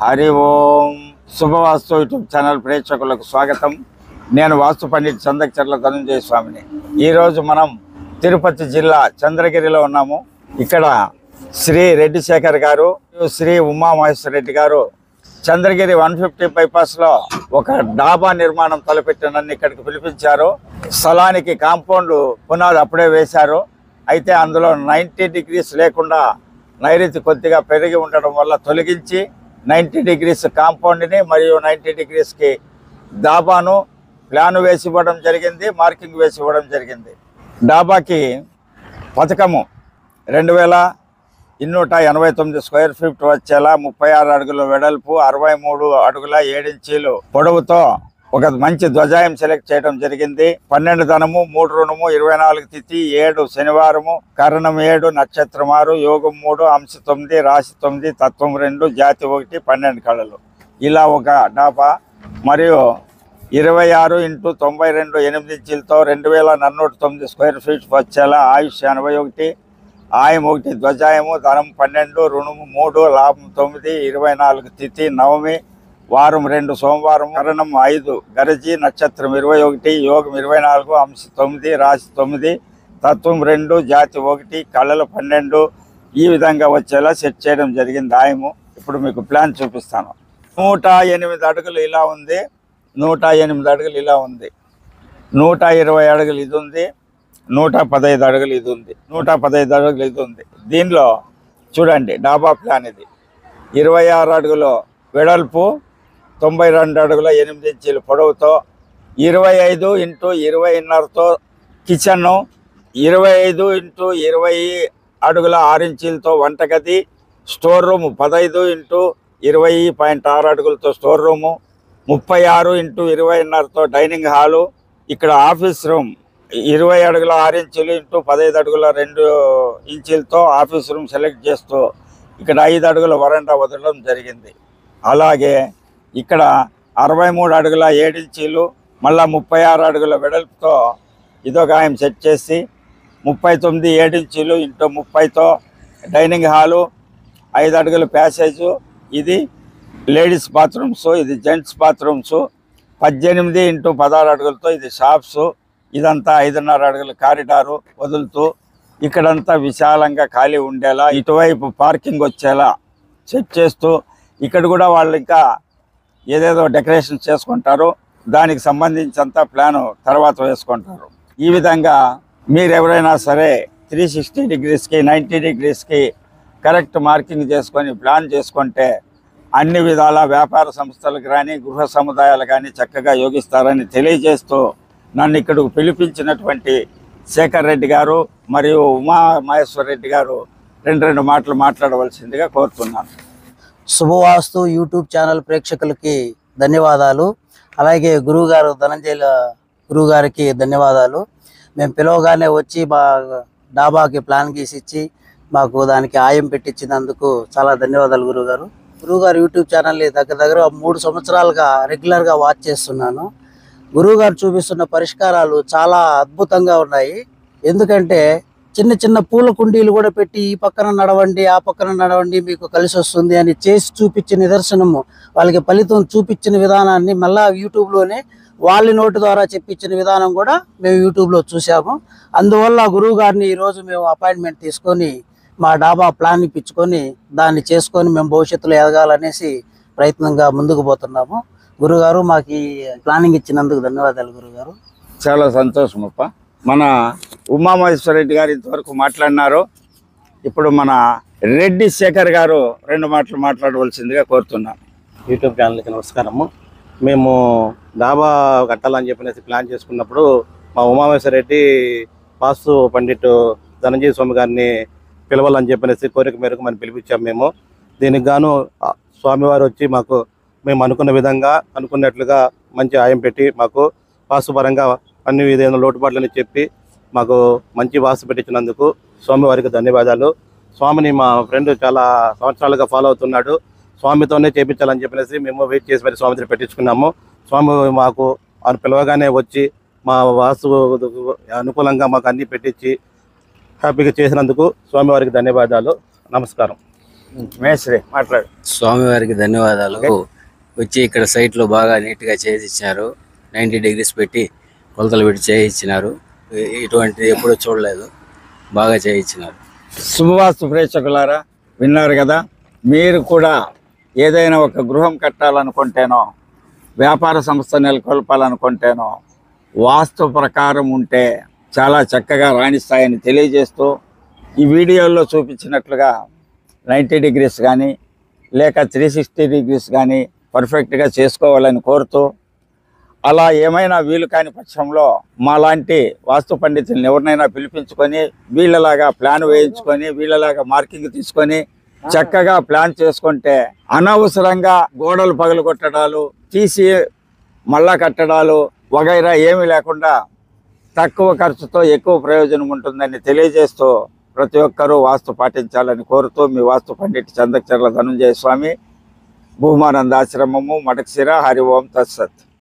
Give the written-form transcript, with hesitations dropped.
హరి ఓం. శుభవాస్తు YouTube channel ప్రేక్షకులకు స్వాగతం. నేను వాస్తు పండిట్ చందకచర్ల ధనంజయ స్వామిని. ఈరోజు మనం తిరుపతి జిల్లా చంద్రగిరిలో ఉన్నాము. ఇక్కడ శ్రీ రెడ్డి శేఖర్ గారు, శ్రీ ఉమామహేశ్వర రెడ్డి గారు చంద్రగిరి 150 బైపాస్లో ఒక డాబా నిర్మాణం తలపెట్టి నన్ను ఇక్కడికి పిలిపించారు. స్థలానికి కాంపౌండ్ పునాది అప్పుడే వేశారు. అయితే అందులో 90 డిగ్రీస్ లేకుండా నైరుతి కొద్దిగా పెరిగి ఉండడం వల్ల తొలగించి 90 డిగ్రీస్ కాంపౌండ్ని మరియు 90 డిగ్రీస్కి డాబాను ప్లాన్ వేసి ఇవ్వడం జరిగింది, మార్కింగ్ వేసి ఇవ్వడం జరిగింది. డాబాకి పథకము 2289 స్క్వేర్ ఫీట్ వచ్చేలా 36 అడుగుల వెడల్పు, 63 అడుగుల 7 ఇంచీలు పొడవుతో ఒక మంచి ధ్వజాయం సెలెక్ట్ చేయడం జరిగింది. 12 ధనము, 3 రుణము, 24 తిథి, 7 శనివారము, కరణం 7, నక్షత్రం 6, యోగం 3, అంశ 9, రాశి 9, తత్వం 2, జాతి 1, 12 కళలు. ఇలా ఒక డాబా మరియు 26 × 92 8 ఇంచీలతో 2409 స్క్వేర్ ఫీట్ వచ్చేలా ఆయుష్ 81, ఆయం 1, ధ్వజాయము, ధనం 12, రుణము 3, లాభం 9, 24 తిథి, నవమి, వారం 2, సోమవారం, కరణం 5, గరజి, నక్షత్రం 21, యోగం 24, అంశ 9, రాశి 9, తత్వం 2, జాతి 1, కళలు 12. ఈ విధంగా వచ్చేలా సెట్ చేయడం జరిగింది ఆయము. ఇప్పుడు మీకు ప్లాన్ చూపిస్తాను. 108 అడుగులు ఇలా ఉంది, 108 అడుగులు ఇలా ఉంది, 120 అడుగులు ఇది ఉంది, 115 అడుగులు ఇది ఉంది, 115 అడుగులు ఇది ఉంది. దీనిలో చూడండి డాబా ప్లాన్ ఇది. 26 అడుగులు వెడల్పు, 92 అడుగుల 8 ఇంచీల పొడవుతో, 25 × 20.5తో కిచెను, 25 × 20 అడుగుల 6 ఇంచీలతో వంటగది, స్టోర్ రూము 15 × 20.6 అడుగులతో స్టోర్ రూము, 36 × 20.5తో డైనింగ్ హాలు. ఇక్కడ ఆఫీస్ రూమ్ 20 అడుగుల 6 ఇంచీలు × 15 అడుగుల 2 ఇంచీలతో ఆఫీస్ రూమ్ సెలెక్ట్ చేస్తూ ఇక్కడ 5 అడుగుల వరండా వదలడం జరిగింది. అలాగే ఇక్కడ 63 అడుగుల 7 ఇంచీలు, మళ్ళీ 36 అడుగుల వెడల్పుతో ఇదొక ఆయన సెట్ చేసి 39 7 ఇంచీలు × 30తో డైనింగ్ హాలు, 5 అడుగుల ప్యాసేజు. ఇది లేడీస్ బాత్రూమ్స్, ఇది జెంట్స్ బాత్రూమ్స్. 18 × 16 అడుగులతో ఇది షాప్స్. ఇదంతా 5.5 అడుగుల కారిడారు వదులుతూ ఇక్కడంతా విశాలంగా ఖాళీ ఉండేలా ఇటువైపు పార్కింగ్ వచ్చేలా సెట్ చేస్తూ, ఇక్కడ కూడా వాళ్ళు ఇంకా ఏదేదో డెకరేషన్ చేసుకుంటారు. దానికి సంబంధించినంత ప్లాను తర్వాత వేసుకుంటారు. ఈ విధంగా మీరు ఎవరైనా సరే 360 డిగ్రీస్కి 90 డిగ్రీస్కి కరెక్ట్ మార్కింగ్ చేసుకొని ప్లాన్ చేసుకుంటే అన్ని విధాల వ్యాపార సంస్థలకు కానీ గృహ సముదాయాలు కానీ చక్కగా యోగిస్తారని తెలియజేస్తూ నన్ను ఇక్కడకు పిలిపించినటువంటి శేఖర్ రెడ్డి గారు మరియు ఉమామహేశ్వర రెడ్డి గారు 2 మాటలు మాట్లాడవలసిందిగా కోరుతున్నాను. శుభవాస్తు యూట్యూబ్ ఛానల్ ప్రేక్షకులకి ధన్యవాదాలు. అలాగే గురువుగారు ధనంజయ గురువుగారికి ధన్యవాదాలు. మేము పిలవగానే వచ్చి మా డాబాకి ప్లాన్ గీసి ఇచ్చి మాకు దానికి ఆయం పెట్టించినందుకు చాలా ధన్యవాదాలు గురువుగారు. గురువుగారు యూట్యూబ్ ఛానల్ని దగ్గర 3 సంవత్సరాలుగా రెగ్యులర్గా వాచ్ చేస్తున్నాను. గురువుగారు చూపిస్తున్న పరిష్కారాలు చాలా అద్భుతంగా ఉన్నాయి. ఎందుకంటే చిన్న చిన్న పూల కుండీలు కూడా పెట్టి ఈ పక్కన నడవండి, ఆ పక్కన నడవండి, మీకు కలిసి వస్తుంది అని చేసి చూపించిన నిదర్శనము, వాళ్ళకి ఫలితం చూపించిన విధానాన్ని మళ్ళా యూట్యూబ్లోనే వాళ్ళ నోటి ద్వారా చెప్పించిన విధానం కూడా మేము యూట్యూబ్లో చూసాము. అందువల్ల గురువు గారిని ఈరోజు మేము అపాయింట్మెంట్ తీసుకొని మా డాబా ప్లాన్ ఇప్పించుకొని దాన్ని చేసుకొని మేము భవిష్యత్తులో ఎదగాలనేసి ప్రయత్నంగా ముందుకు పోతున్నాము. గురుగారు మాకు ఈ ప్లానింగ్ ఇచ్చినందుకు ధన్యవాదాలు గురుగారు. చాలా సంతోషం అప్ప. మన ఉమామహేశ్వర రెడ్డి గారు ఇంతవరకు మాట్లాడినారు. ఇప్పుడు మన రెడ్డి శేఖర్ గారు 2 మాటలు మాట్లాడవలసిందిగా కోరుతున్నాను. యూట్యూబ్ ఛానల్కి నమస్కారము. మేము డాబా కట్టాలని చెప్పినసి ప్లాన్ చేసుకున్నప్పుడు మా ఉమామహేశ్వర రెడ్డి వాస్తు పండిట్ ధనంజయ స్వామి గారిని పిలవాలని చెప్పినసి కోరిక మేరకు మనం పిలిపించాము. మేము దీనికి గాను స్వామివారు వచ్చి మాకు మేము అనుకున్న విధంగా అనుకున్నట్లుగా మంచి ఆయం పెట్టి మాకు వాస్తుపరంగా అన్ని విధమైన లోటుపాట్లని చెప్పి మాకు మంచి వాస్తు పెట్టించినందుకు స్వామివారికి ధన్యవాదాలు. స్వామిని మా ఫ్రెండ్ చాలా సంవత్సరాలుగా ఫాలో అవుతున్నాడు. స్వామితోనే చేయించాలని చెప్పేసి మేము వెయిట్ చేసి మరి స్వామితో పెట్టించుకున్నాము. స్వామి మాకు పిలవగానే వచ్చి మా వాస్తు అనుకూలంగా మాకు అన్నీ పెట్టించి హ్యాపీగా చేసినందుకు స్వామివారికి ధన్యవాదాలు. నమస్కారం. మేస్త్రి మాట్లాడు. స్వామివారికి ధన్యవాదాలు. వచ్చి ఇక్కడ సైట్లో బాగా నీట్గా చేయించారు. 90 degrees పెట్టి కొలతలు పెట్టి చేయించినారు. ఇటువంటిది ఎప్పుడూ చూడలేదు, బాగా చేయించినారు. శుభవాస్తు ప్రేక్షకులారా, విన్నారు కదా. మీరు కూడా ఏదైనా ఒక గృహం కట్టాలనుకుంటేనో, వ్యాపార సంస్థ నెలకొల్పాలనుకుంటేనో వాస్తు ప్రకారం ఉంటే చాలా చక్కగా రాణిస్తాయని తెలియజేస్తూ, ఈ వీడియోలో చూపించినట్లుగా 90 degrees కానీ లేక 360 degrees కానీ పర్ఫెక్ట్గా చేసుకోవాలని కోరుతూ, అలా ఏమైనా వీలు కాని పక్షంలో మాలాంటి వాస్తు పండితులను ఎవరినైనా పిలిపించుకొని వీళ్ళలాగా ప్లాన్ వేయించుకొని వీళ్ళలాగా మార్కింగ్ తీసుకొని చక్కగా ప్లాన్ చేసుకుంటే అనవసరంగా గోడలు పగలగొట్టడాలు, తీసి మళ్ళా కట్టడాలు వగైరా ఏమీ లేకుండా తక్కువ ఖర్చుతో ఎక్కువ ప్రయోజనం ఉంటుందని తెలియజేస్తూ ప్రతి ఒక్కరూ వాస్తు పాటించాలని కోరుతూ మీ వాస్తు పండిట్ చందకచర్ల ధనంజయ స్వామి, భూమానంద ఆశ్రమము, మడకశిర. హరి ఓం తత్సత్.